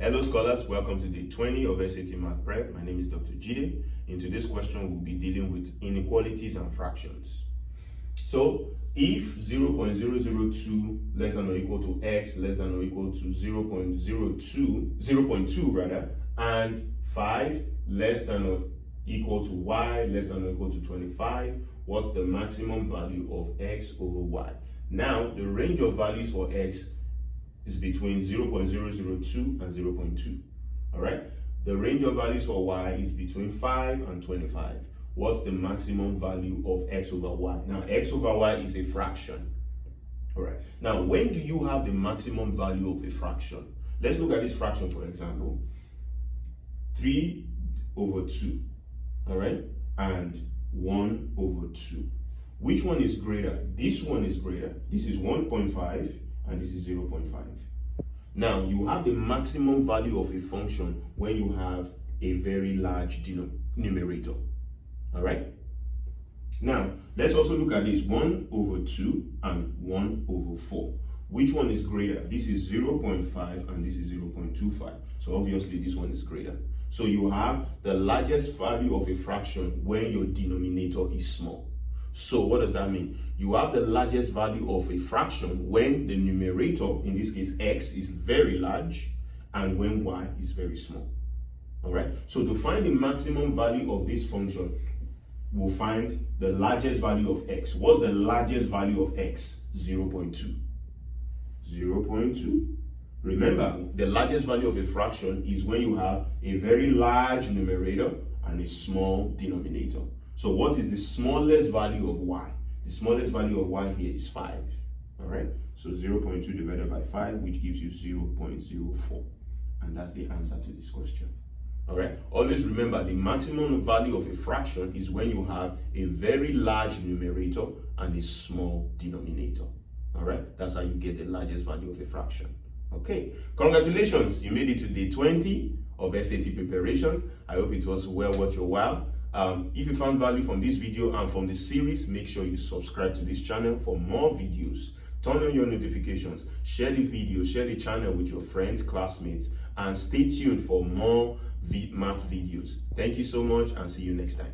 Hello scholars, welcome to day 20 of SAT Math Prep. My name is Dr. Jide. In today's question, we'll be dealing with inequalities and fractions. So, if 0.002 less than or equal to x less than or equal to 0.2 rather, and 5 less than or equal to y less than or equal to 25, what's the maximum value of x over y? Now, the range of values for x is between 0.002 and 0.2. All right. The range of values for y is between 5 and 25. What's the maximum value of x over y? Now, x over y is a fraction. All right. Now, when do you have the maximum value of a fraction? Let's look at this fraction, for example. 3 over 2. All right. And 1 over 2. Which one is greater? This one is greater. This is 1.5. And this is 0.5. Now, you have the maximum value of a function when you have a very large numerator. All right? Now, let's also look at this 1 over 2 and 1 over 4. Which one is greater? This is 0.5 and this is 0.25. So obviously this one is greater. So you have the largest value of a fraction when your denominator is small. So what does that mean? You have the largest value of a fraction when the numerator, in this case x, is very large and when y is very small. All right? So to find the maximum value of this function, we'll find the largest value of x. What's the largest value of x? 0.2. 0.2. Remember, the largest value of a fraction is when you have a very large numerator and a small denominator. So what is the smallest value of y? The smallest value of y here is 5. All right? So 0.2 divided by 5, which gives you 0.04. And that's the answer to this question. All right? Always remember, the maximum value of a fraction is when you have a very large numerator and a small denominator. All right? That's how you get the largest value of a fraction. Okay. Congratulations. You made it to day 20 of SAT preparation. I hope it was well worth your while. If you found value from this video and from the series, make sure you subscribe to this channel for more videos. Turn on your notifications, share the video, share the channel with your friends, classmates, and stay tuned for more math videos. Thank you so much and see you next time.